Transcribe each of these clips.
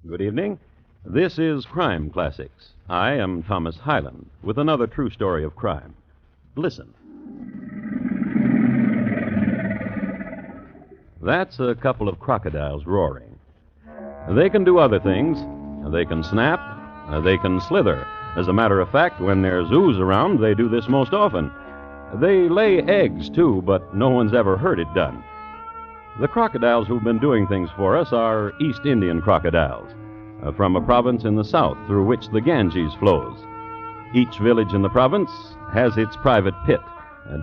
Good evening. This is Crime Classics. I am Thomas Hyland with another true story of crime. Listen. That's a couple of crocodiles roaring. They can do other things. They can snap. They can slither. As a matter of fact, when there's ooze around, they do this most often. They lay eggs, too, but no one's ever heard it done. The crocodiles who've been doing things for us are East Indian crocodiles, from a province in the south through which the Ganges flows. Each village in the province has its private pit,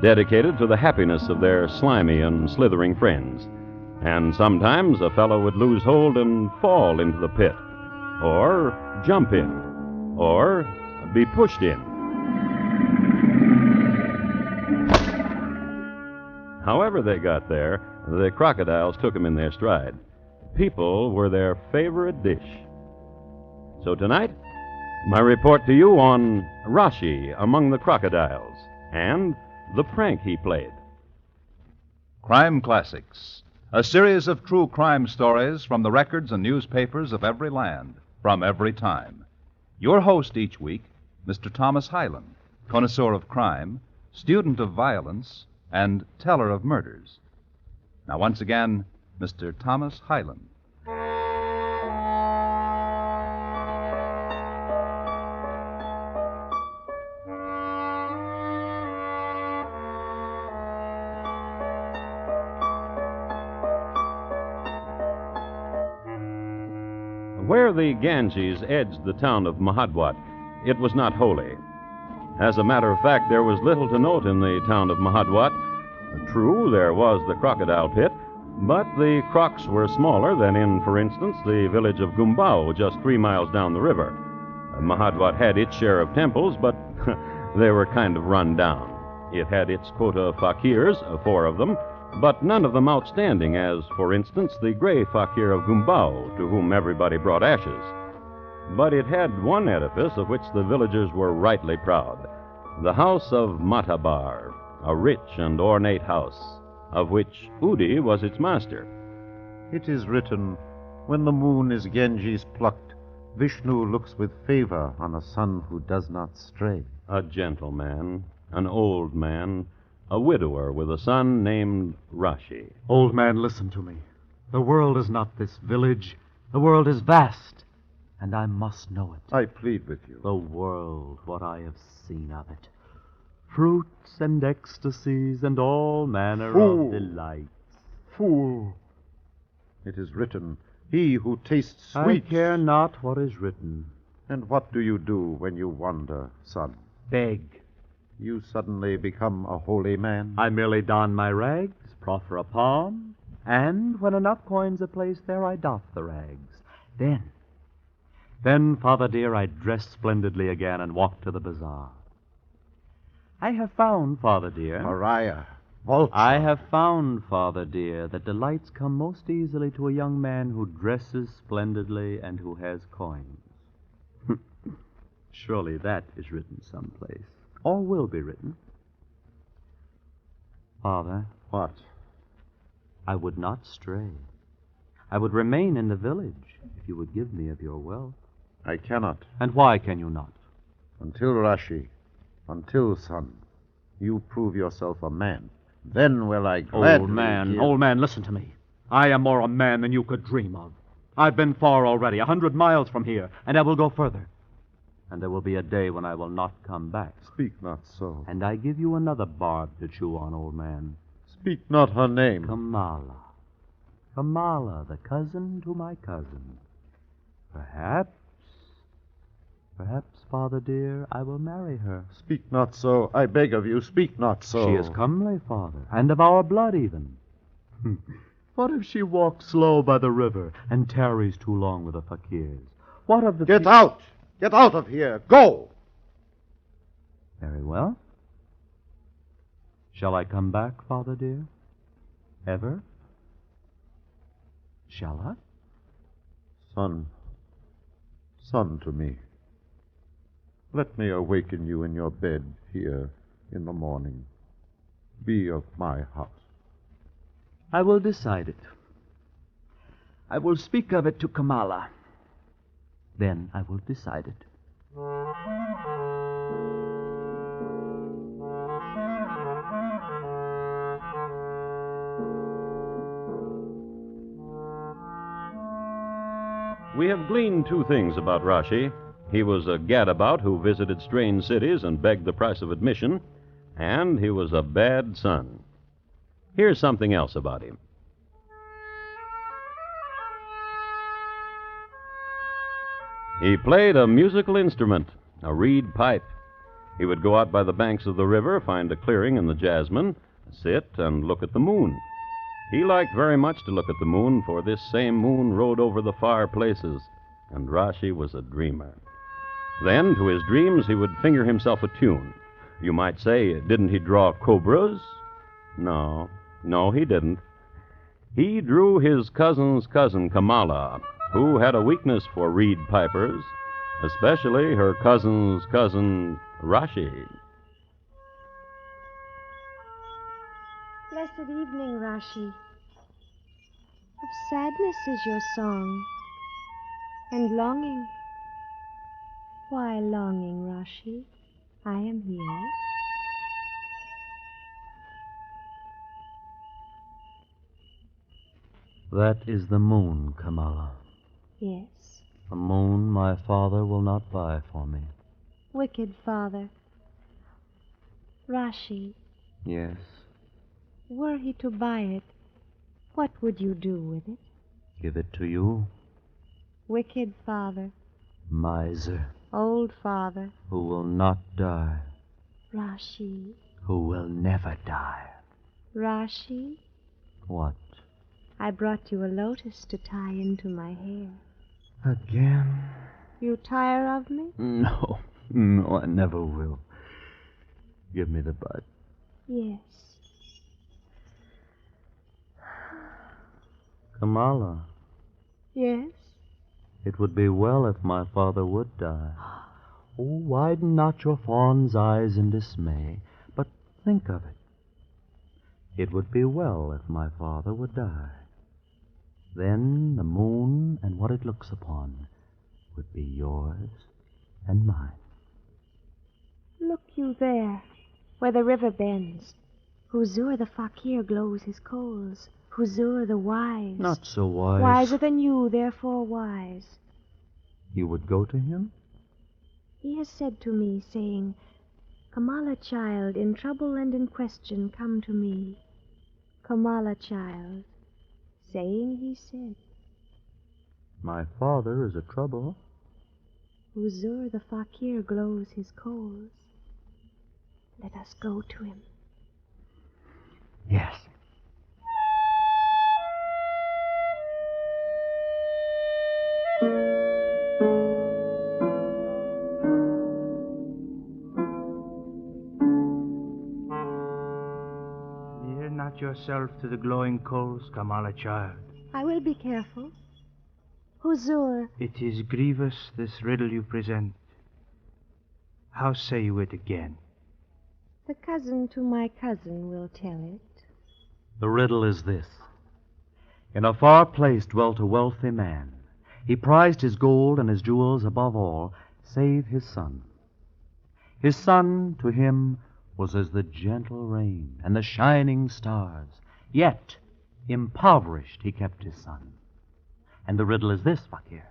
dedicated to the happiness of their slimy and slithering friends. And sometimes a fellow would lose hold and fall into the pit, or jump in, or be pushed in. However they got there, the crocodiles took them in their stride. People were their favorite dish. So tonight, my report to you on Raschi among the crocodiles and the prank he played. Crime Classics, a series of true crime stories from the records and newspapers of every land, from every time. Your host each week, Mr. Thomas Hyland, connoisseur of crime, student of violence, and teller of murders. Now, once again, Mr. Thomas Hyland. Where the Ganges edged the town of Mahadwat, it was not holy. As a matter of fact, there was little to note in the town of Mahadwat. True, there was the crocodile pit, but the crocs were smaller than in, for instance, the village of Gumbao, just 3 miles down the river. Mahadwat had its share of temples, but they were kind of run down. It had its quota of fakirs, 4 of them, but none of them outstanding, as, for instance, the gray fakir of Gumbao, to whom everybody brought ashes. But it had one edifice of which the villagers were rightly proud, the house of Matabar, a rich and ornate house, of which Udi was its master. It is written, when the moon is Ganges plucked, Vishnu looks with favor on a son who does not stray. A gentleman, an old man, a widower with a son named Raschi. Old man, listen to me. The world is not this village. The world is vast, and I must know it. I plead with you. The world, what I have seen of it. Fruits and ecstasies and all manner Fool. of delights. Fool! It is written, he who tastes I sweet. care not what is written. And what do you do when you wander, son? Beg. You suddenly become a holy man? I merely don my rags, proffer a palm, and when enough coins are placed there, I doff the rags. Then, Father dear, I dress splendidly again and walk to the bazaar. I have found, Father dear... Pariah, vulture. I have found, Father dear, that delights come most easily to a young man who dresses splendidly and who has coins. Surely that is written someplace, or will be written. Father. What? I would not stray. I would remain in the village if you would give me of your wealth. I cannot. And why can you not? Until Raschi, until, son, you prove yourself a man, then will I gladly Old man, listen to me. I am more a man than you could dream of. I've been far already, 100 miles from here, and I will go further. And there will be a day when I will not come back. Speak not so. And I give you another barb to chew on, old man. Speak not her name. Kamala. Kamala, the cousin to my cousin. Perhaps, Father dear, I will marry her. Speak not so. I beg of you, speak not so. She is comely, Father, and of our blood even. What if she walks slow by the river and tarries too long with the fakirs? What of the... Get out! Get out of here! Go! Very well. Shall I come back, Father dear? Ever? Shall I? Son to me. Let me awaken you in your bed here in the morning. Be of my house. I will decide it. I will speak of it to Kamala. Then I will decide it. We have gleaned two things about Raschi. He was a gadabout who visited strange cities and begged the price of admission, and he was a bad son. Here's something else about him. He played a musical instrument, a reed pipe. He would go out by the banks of the river, find a clearing in the jasmine, sit and look at the moon. He liked very much to look at the moon, for this same moon rode over the far places, and Raschi was a dreamer. Then, to his dreams, he would finger himself a tune. You might say, didn't he draw cobras? No, he didn't. He drew his cousin's cousin, Kamala, who had a weakness for reed pipers, especially her cousin's cousin, Raschi. Blessed evening, Raschi. Of sadness is your song, and longing. Why longing, Raschi? I am here. That is the moon, Kamala. Yes. The moon my father will not buy for me. Wicked father. Raschi, Yes, were he to buy it, what would you do with it? give it to you, Wicked father. miser, Old father. who will not die, Raschi. who will never die. Raschi, What? I brought you a lotus to tie into my hair. Again? You tire of me? No, I never will. Give me the bud. Yes. Kamala, Yes? it would be well if my father would die. Oh, widen not your fawn's eyes in dismay, but think of it. It would be well if my father would die. Then the moon and what it looks upon would be yours and mine. Look you there, where the river bends. Huzur the fakir glows his coals. Huzur the wise. Not so wise. Wiser than you, therefore wise. You would go to him? He has said to me, saying, Kamala, child, in trouble and in question, come to me. Kamala, child, saying he said, My father is a trouble. Huzur the fakir glows his coals. Let us go to him. Yes. Near not yourself to the glowing coals, Kamala, child. I will be careful. Huzur, It is grievous, this riddle you present. How say you it again? the cousin to my cousin will tell it. The riddle is this. In a far place dwelt a wealthy man. He prized his gold and his jewels above all, save his son. His son to him was as the gentle rain and the shining stars. Yet, impoverished, he kept his son. And the riddle is this, Fakir.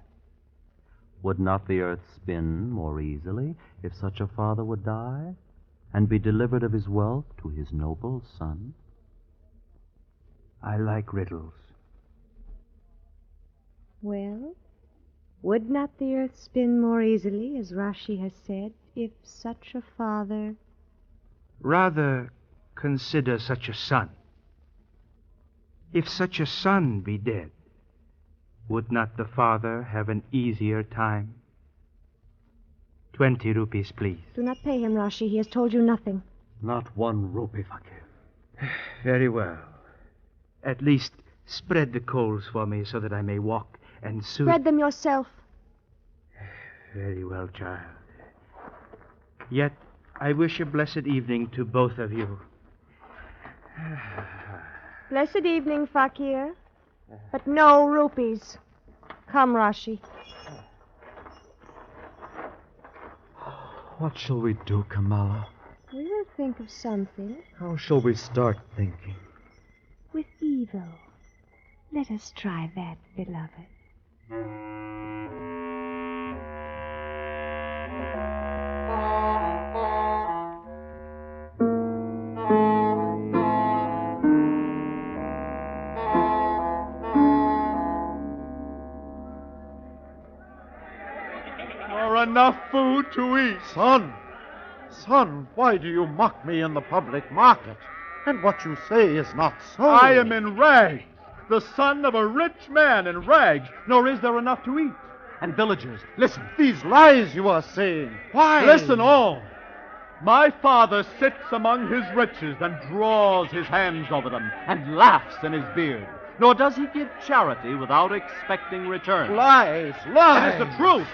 Would not the earth spin more easily if such a father would die and be delivered of his wealth to his noble son? I like riddles. Well, would not the earth spin more easily, as Raschi has said, if such a father... Rather consider such a son. If such a son be dead, would not the father have an easier time? 20 rupees, please. Do not pay him, Raschi. He has told you nothing. Not one rupee, Fakir. Very well. At least spread the coals for me so that I may walk and soon... Spread them yourself. Very well, child. Yet I wish a blessed evening to both of you. Blessed evening, Fakir. But no rupees. Come, Raschi. What shall we do, Kamala? We will think of something. How shall we start thinking? With evil. Let us try that, beloved. Or enough food to eat. Son, why do you mock me in the public market? And what you say is not so. I am in rags, the son of a rich man in rags, nor is there enough to eat. And villagers, listen. These lies you are saying. Why? Listen all. My father sits among his riches and draws his hands over them and laughs in his beard. Nor does he give charity without expecting return. Lies. It is the truth.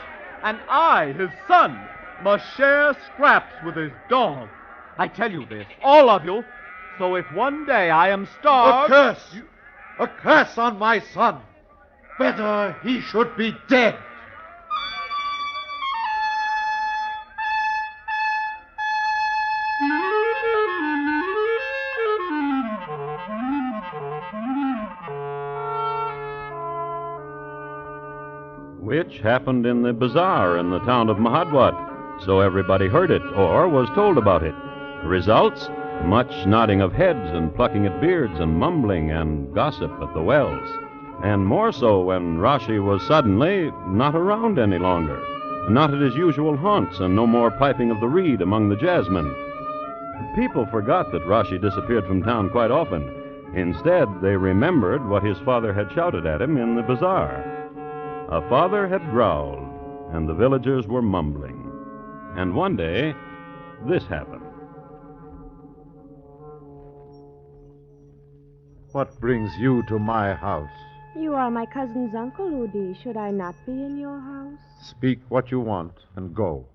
And I, his son, must share scraps with his dog. I tell you this, all of you, so if one day I am starved... A curse on my son. Better he should be dead. Which happened in the bazaar in the town of Mahadwat, so everybody heard it or was told about it. Results? Much nodding of heads and plucking at beards and mumbling and gossip at the wells. And more so when Raschi was suddenly not around any longer, not at his usual haunts, and no more piping of the reed among the jazzmen. People forgot that Raschi disappeared from town quite often. Instead, they remembered what his father had shouted at him in the bazaar. A father had growled, and the villagers were mumbling. And one day, this happened. What brings you to my house? You are my cousin's uncle, Udi. Should I not be in your house? Speak what you want and go.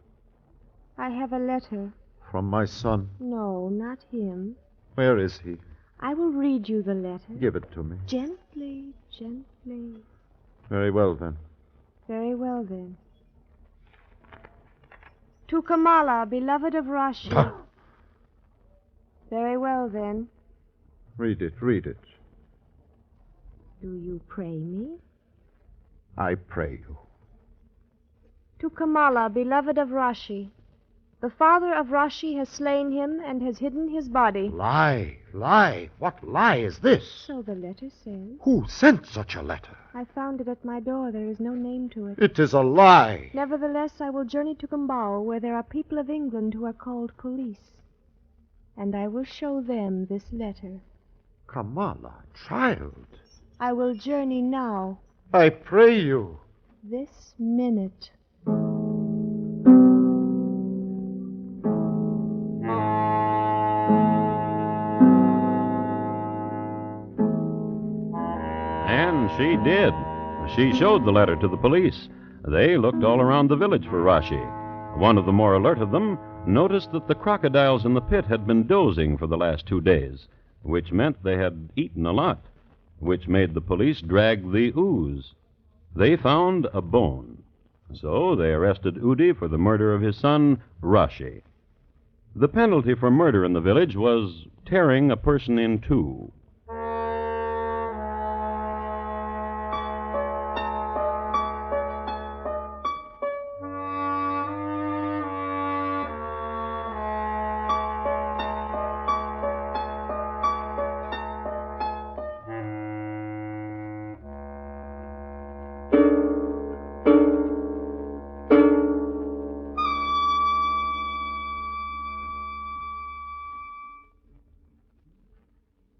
I have a letter. From my son. No, not him. Where is he? I will read you the letter. Give it to me. Gently, gently. Very well, then. Very well, then. To Kamala, beloved of Raschi. Very well, then. Read it. Do you pray me? I pray you. To Kamala, beloved of Raschi. The father of Raschi has slain him and has hidden his body. Lie. What lie is this? So the letter says. Who sent such a letter? I found it at my door. There is no name to it. It is a lie. Nevertheless, I will journey to Gumbau, where there are people of England who are called police. And I will show them this letter. Kamala, child. I will journey now. I pray you. This minute. And she did. She showed the letter to the police. They looked all around the village for Raschi. One of the more alert of them noticed that the crocodiles in the pit had been dozing for the last 2 days, which meant they had eaten a lot, which made the police drag the ooze. They found a bone. So they arrested Udi for the murder of his son, Raschi. The penalty for murder in the village was tearing a person in two.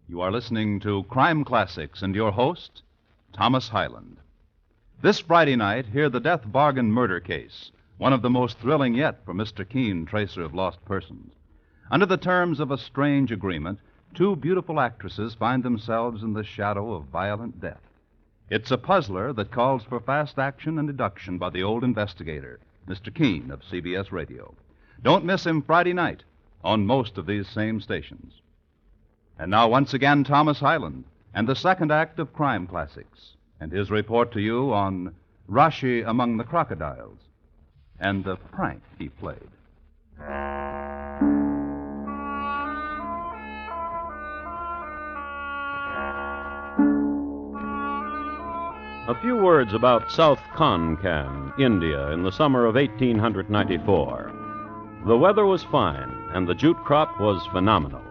You are listening to Crime Classics and your host, Thomas Hyland. This Friday night, hear the death bargain murder case, one of the most thrilling yet for Mr. Keene, tracer of lost persons. Under the terms of a strange agreement, 2 beautiful actresses find themselves in the shadow of violent death. It's a puzzler that calls for fast action and deduction by the old investigator, Mr. Keene of CBS Radio. Don't miss him Friday night on most of these same stations. And now, once again, Thomas Hyland and the second act of Crime Classics, and his report to you on Raschi among the Crocodiles and the prank he played. A few words about South Konkan, India, in the summer of 1894. The weather was fine, and the jute crop was phenomenal.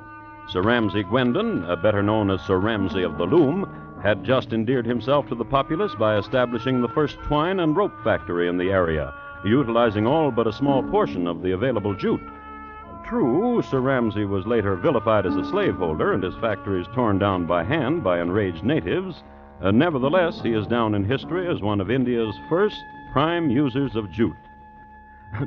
Sir Ramsay Gwendon, better known as Sir Ramsay of the Loom, had just endeared himself to the populace by establishing the first twine and rope factory in the area, utilizing all but a small portion of the available jute. True, Sir Ramsay was later vilified as a slaveholder and his factories torn down by hand by enraged natives. Nevertheless, he is down in history as one of India's first prime users of jute.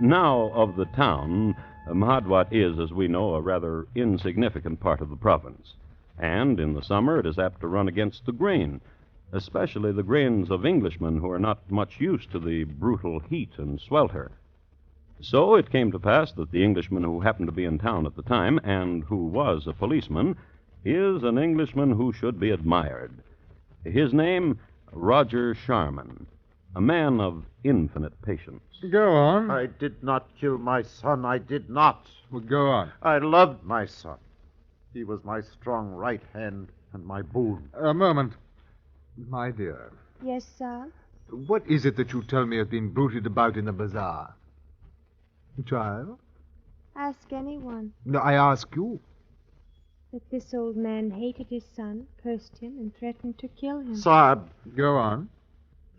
Now, of the town, Mahadwat is, as we know, a rather insignificant part of the province. And in the summer, it is apt to run against the grain, especially the grains of Englishmen who are not much used to the brutal heat and swelter. So it came to pass that the Englishman who happened to be in town at the time, and who was a policeman, is an Englishman who should be admired. His name, Roger Sharman, a man of infinite patience. Go on. I did not kill my son. I did not. Well, go on. I loved my son. He was my strong right hand and my boon. A moment. My dear, Yes, sir? what is it that you tell me has been bruited about in the bazaar? Child? Ask anyone. No, I ask you. That this old man hated his son, cursed him, and threatened to kill him. Saab, Go on.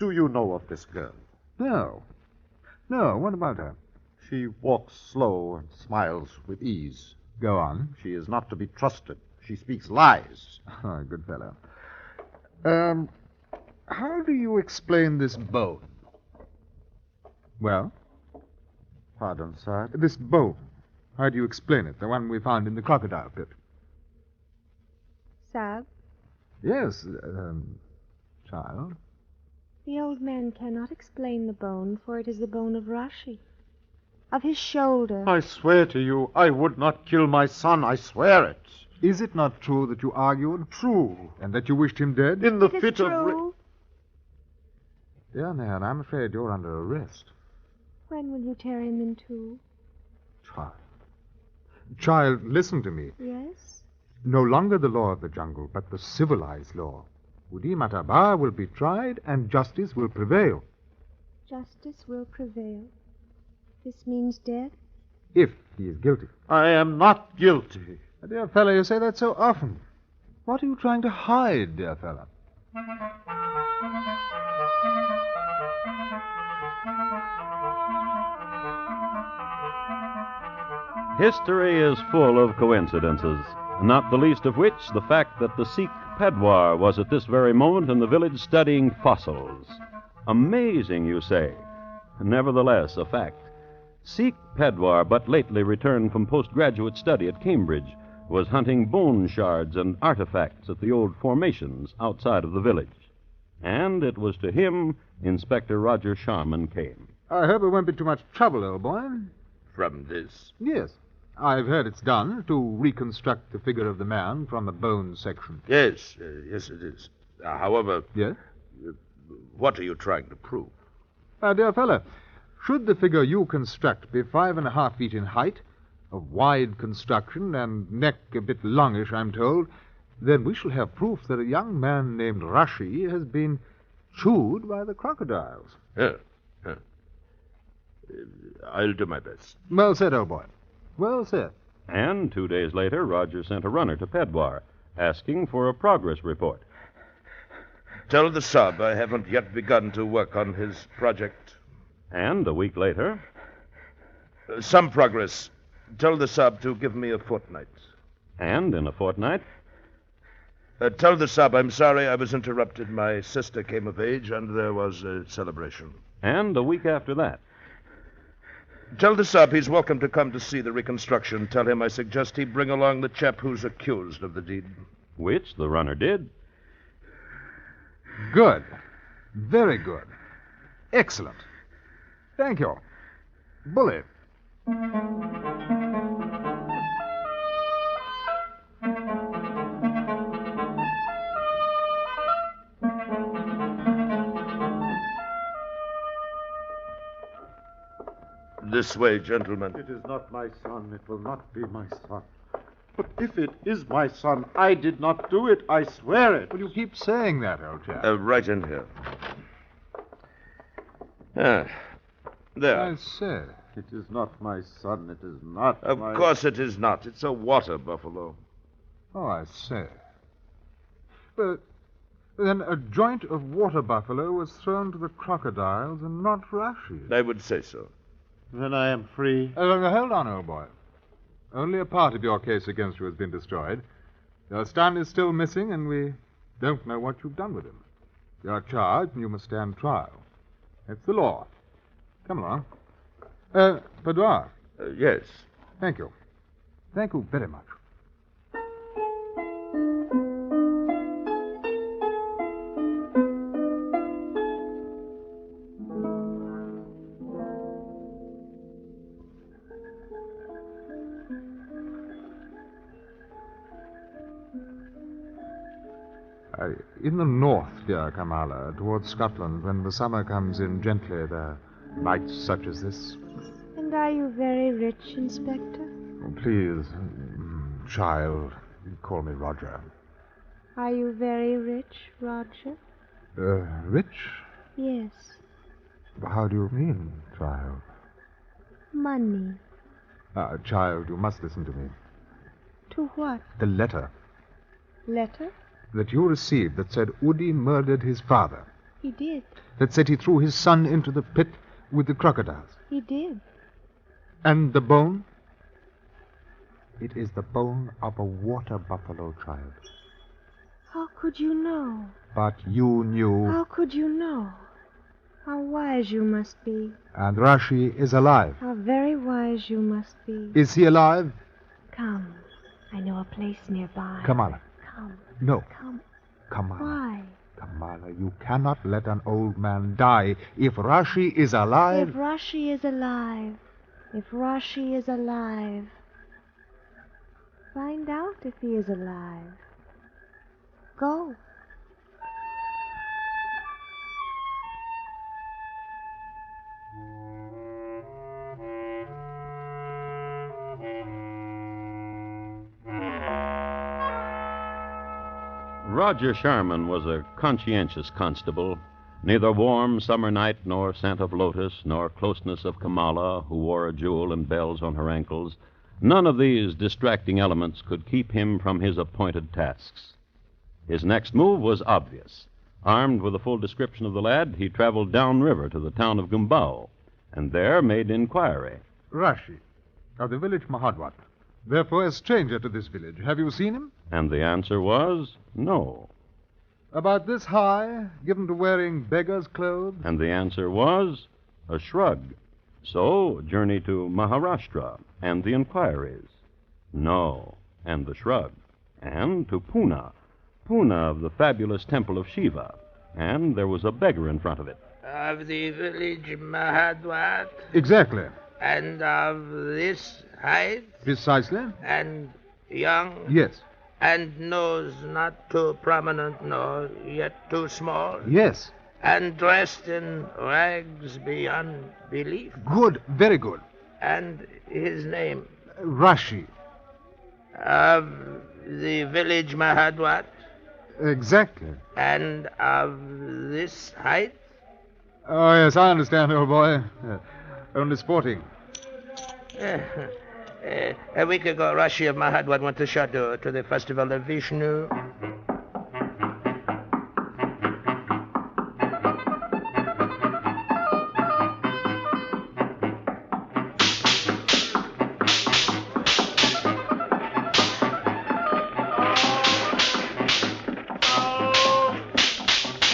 do you know of this girl? No. No, what about her? She walks slow and smiles with ease. Go on. She is not to be trusted. She speaks lies. Oh, good fellow. How do you explain this bone? Well? Pardon, Saab? This bone. How do you explain it? The one we found in the crocodile pit. Sab, Yes, child. the old man cannot explain the bone, for it is the bone of Raschi, of his shoulder. I swear to you, I would not kill my son. I swear it. Is it not true that you argued? True. And that you wished him dead? In the It is fit of... true. Dear man, I'm afraid you're under arrest. When will you tear him in two? Child. Child, listen to me. Yes? No longer the law of the jungle, but the civilized law. Udi Mataba will be tried, and justice will prevail. Justice will prevail. This means death? If he is guilty. I am not guilty. My dear fellow, you say that so often. What are you trying to hide, dear fellow? History is full of coincidences, not the least of which the fact that the Sikh Pedwar was at this very moment in the village studying fossils. Amazing, you say. Nevertheless, a fact. Sikh Pedwar, but lately returned from postgraduate study at Cambridge, was hunting bone shards and artifacts at the old formations outside of the village. And it was to him Inspector Roger Sharman came. I hope it won't be too much trouble, old boy. From this? Yes. I've heard it's done to reconstruct the figure of the man from a bone section. Yes, yes, it is. However, Yes? what are you trying to prove? My dear fellow, should the figure you construct be 5.5 feet in height, of wide construction, and neck a bit longish, I'm told, then we shall have proof that a young man named Raschi has been chewed by the crocodiles. Yeah, yeah. I'll do my best. Well said, old boy. Well said. And 2 days later, Roger sent a runner to Pedwar, asking for a progress report. Tell the sub I haven't yet begun to work on his project. And a week later, Some progress. Tell the sub to give me a fortnight. and in a fortnight, Tell the sub I'm sorry I was interrupted. My sister came of age and there was a celebration. and a week after that. Tell the sub he's welcome to come to see the reconstruction. Tell him I suggest he bring along the chap who's accused of the deed. Which the runner did. Good. Very good. Excellent. Thank you. Bully. This way, gentlemen. It is not my son. It will not be my son. But if it is my son, I did not do it. I swear it. Well, you keep saying that, old chap. Right in here. Ah, there. I say. It is not my son. It is not Of my... course it is not. It's a water buffalo. Oh, I say. But then a joint of water buffalo was thrown to the crocodiles and not Raschi. I would say so. Then I am free. Hold on, old boy. Only a part of your case against you has been destroyed. Your son is still missing, and we don't know what you've done with him. You're charged, and you must stand trial. It's the law. Come along. Boudoir. Yes. Thank you. Thank you very much. In the north, dear Kamala, towards Scotland, when the summer comes in gently, there are nights such as this. And are you very rich, Inspector? Oh, please, child, call me Roger. Are you very rich, Roger? Rich? Yes. How do you mean, child? Money. Child, you must listen to me. To what? The letter Letter? that you received that said Udi murdered his father, He did. that said he threw his son into the pit with the crocodiles. He did. And the bone? It is the bone of a water buffalo, child. How could you know? But you knew, How could you know? How wise you must be. and Raschi is alive. How very wise you must be. Is he alive? Come. I know a place nearby. Kamala. Come. No. Come. Kamala. Why? Kamala, you cannot let an old man die. If Raschi is alive... If Raschi is alive. If Raschi is alive. Find out if he is alive. Go. Roger Sharman was a conscientious constable. Neither warm summer night, nor scent of lotus, nor closeness of Kamala, who wore a jewel and bells on her ankles, none of these distracting elements could keep him from his appointed tasks. His next move was obvious. Armed with a full description of the lad, he traveled downriver to the town of Gumbao, and there made inquiry. Raschi, of the village Mahadwat. Therefore a stranger to this village. Have you seen him? And the answer was no. About this high, given to wearing beggar's clothes? And the answer was a shrug. So, journey to Maharashtra, and the inquiries. No, and the shrug. And to Pune. Pune of the fabulous temple of Shiva. And there was a beggar in front of it. Of the village Mahadwat, Exactly. and of this height, Precisely. and young, Yes. and nose not too prominent nor yet too small, Yes. and dressed in rags beyond belief, Good. Very good. and his name, Raschi. of the village Mahadwat, Exactly. and of this height. Oh, yes, I understand, old boy. Only sporting. A week ago, Raschi of Mahadwat went to Shadur to the festival of Vishnu.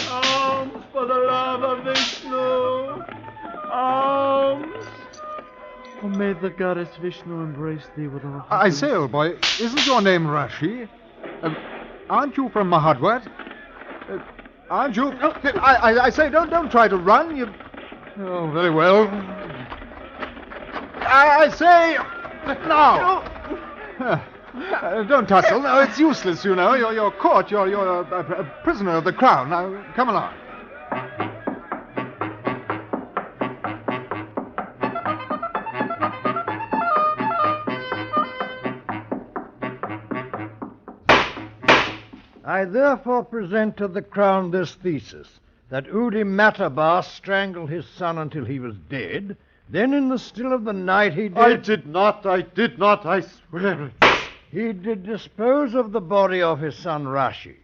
Alms for the love of Vishnu! Alms! Oh, may the goddess Vishnu embrace thee with all I say, old boy, isn't your name Raschi? Aren't you from Mahadwat? Aren't you? I say, don't try to run. You. Oh, very well. I say, now. Don't tussle. No, it's useless, you know. You're caught. You're a prisoner of the crown. Now, come along. I therefore present to the Crown this thesis, that Udi Matabar strangled his son until he was dead. Then in the still of the night he did... I did not, I swear it. He did dispose of the body of his son Raschi.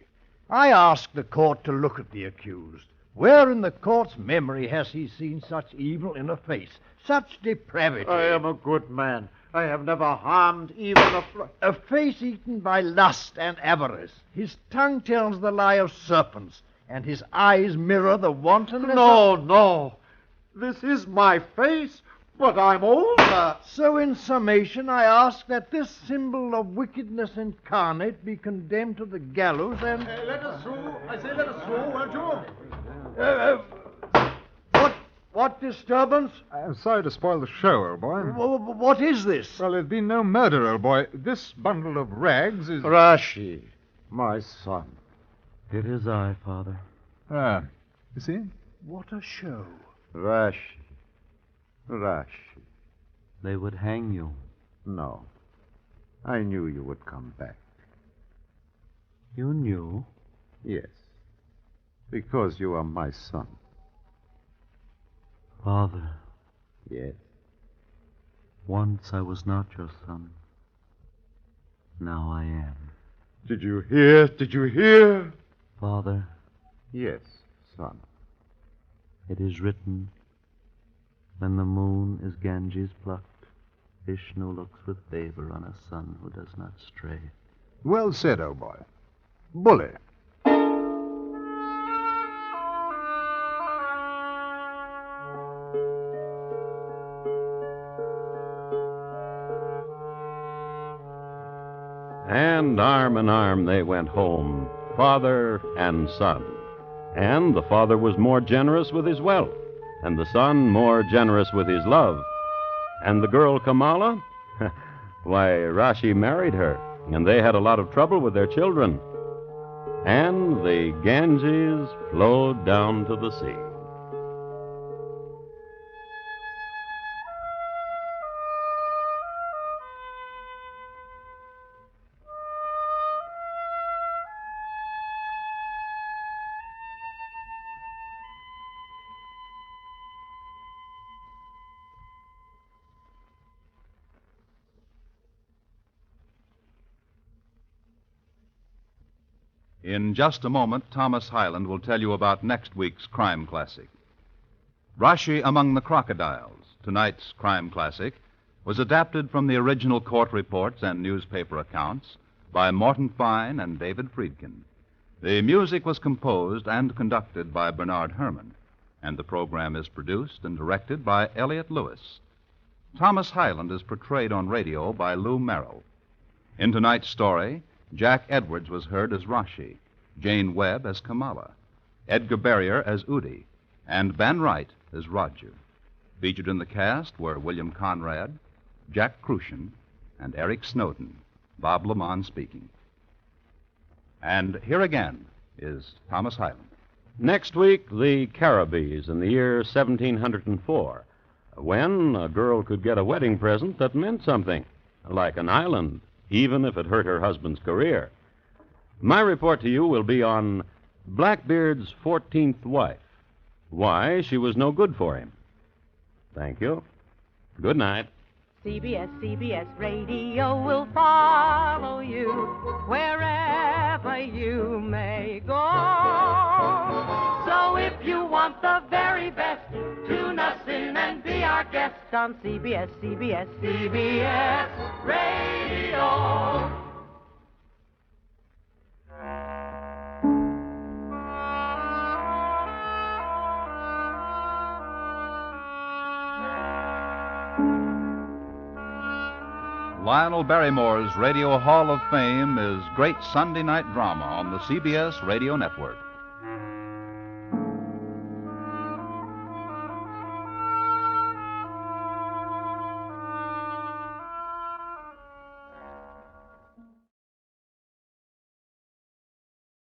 I ask the court to look at the accused. Where in the court's memory has he seen such evil in a face, such depravity? I am a good man. I have never harmed even a face eaten by lust and avarice. His tongue tells the lie of serpents, and his eyes mirror the wantonness No. This is my face, but I'm older. So in summation, I ask that this symbol of wickedness incarnate be condemned to the gallows and... Let us through. I say let us through, won't you? What disturbance? I'm sorry to spoil the show, old boy. What is this? Well, there's been no murder, old boy. This bundle of rags is... Raschi, my son. It is I, Father. Ah, you see? What a show. Raschi. They would hang you. No. I knew you would come back. You knew? Yes. Because you are my son. Father. Yes. Once I was not your son. Now I am. Did you hear? Father. Yes, son. It is written, when the moon is Ganges plucked, Vishnu looks with favor on a son who does not stray. Well said, old boy. Bully. And arm in arm they went home, father and son. And the father was more generous with his wealth, and the son more generous with his love. And the girl Kamala? Why, Raschi married her, and they had a lot of trouble with their children. And the Ganges flowed down to the sea. In just a moment, Thomas Hyland will tell you about next week's crime classic. Raschi Among the Crocodiles, tonight's crime classic, was adapted from the original court reports and newspaper accounts by Morton Fine and David Friedkin. The music was composed and conducted by Bernard Herrmann, and the program is produced and directed by Elliott Lewis. Thomas Hyland is portrayed on radio by Lou Merrill. In tonight's story, Jack Edwards was heard as Raschi, Jane Webb as Kamala, Edgar Barrier as Udi, and Ben Wright as Raju. Featured in the cast were William Conrad, Jack Crucian, and Eric Snowden, Bob Lamont speaking. And here again is Thomas Hyland. Next week, the Caribbees in the year 1704, when a girl could get a wedding present that meant something, like an island, even if it hurt her husband's career. My report to you will be on Blackbeard's 14th wife, why she was no good for him. Thank you. Good night. CBS Radio will follow you wherever you may go. So if you want the very best, tune us in and be our guest on CBS Radio. Lionel Barrymore's Radio Hall of Fame is great Sunday night drama on the CBS Radio Network.